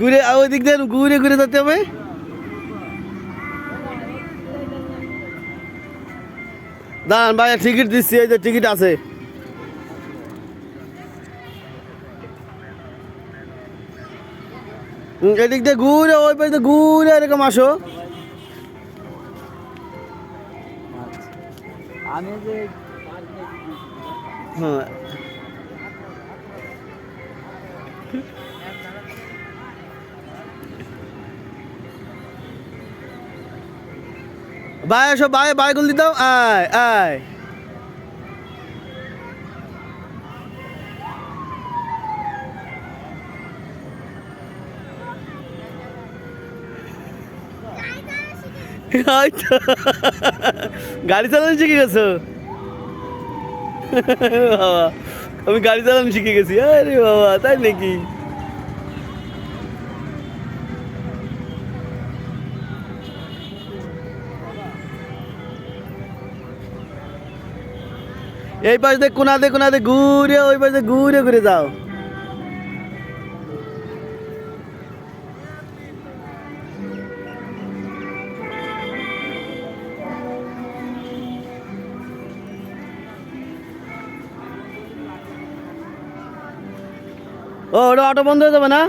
ঘুরে ওই দিক দিয়ে ঘুরে ঘুরে যেতে হবে। দাঁড়ান ভাই, টিকিট দিচ্ছি, এই যে টিকিট আছে। এদিক দিয়ে ঘুরে ওই পাশে ঘুরে এরকম আসো। আমি যে হ্যাঁ ভাই আসো ভাই, ভাই গুল দিতাম, আয় আয়। হয়তো গাড়ি চালানো শিখে গেছো? বাবা, আমি গাড়ি চালানো শিখে গেছি। আরে বাবা, তাই নাকি? এই পাশ দিয়ে কোনাতে ঘুরে ওই পাশে ঘুরে ঘুরে যাও। ও, ওটা অটো বন্ধ হয়ে যাবে না?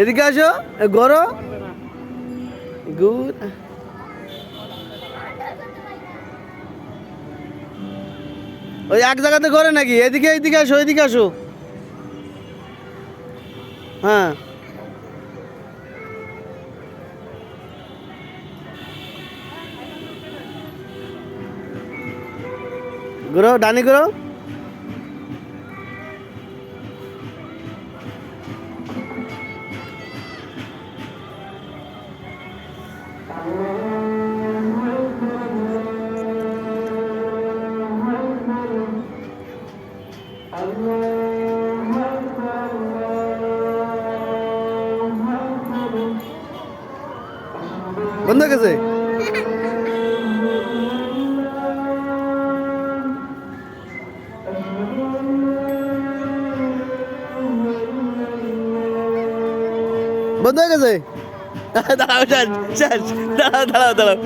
এদিকে আসো, গরো গুড। ওই এক জায়গাতে করে নাকি? এদিকে এদিকে আসো, এদিকে আসো। হ্যাঁ ঘুরো, ডানি ঘুরো। বন্ধ হয়ে গেছে। বন্ধ হয়ে গেছে। দাঁড়াও, শেষ শেষ, দাঁড়াও দাঁড়াও দাঁড়াও।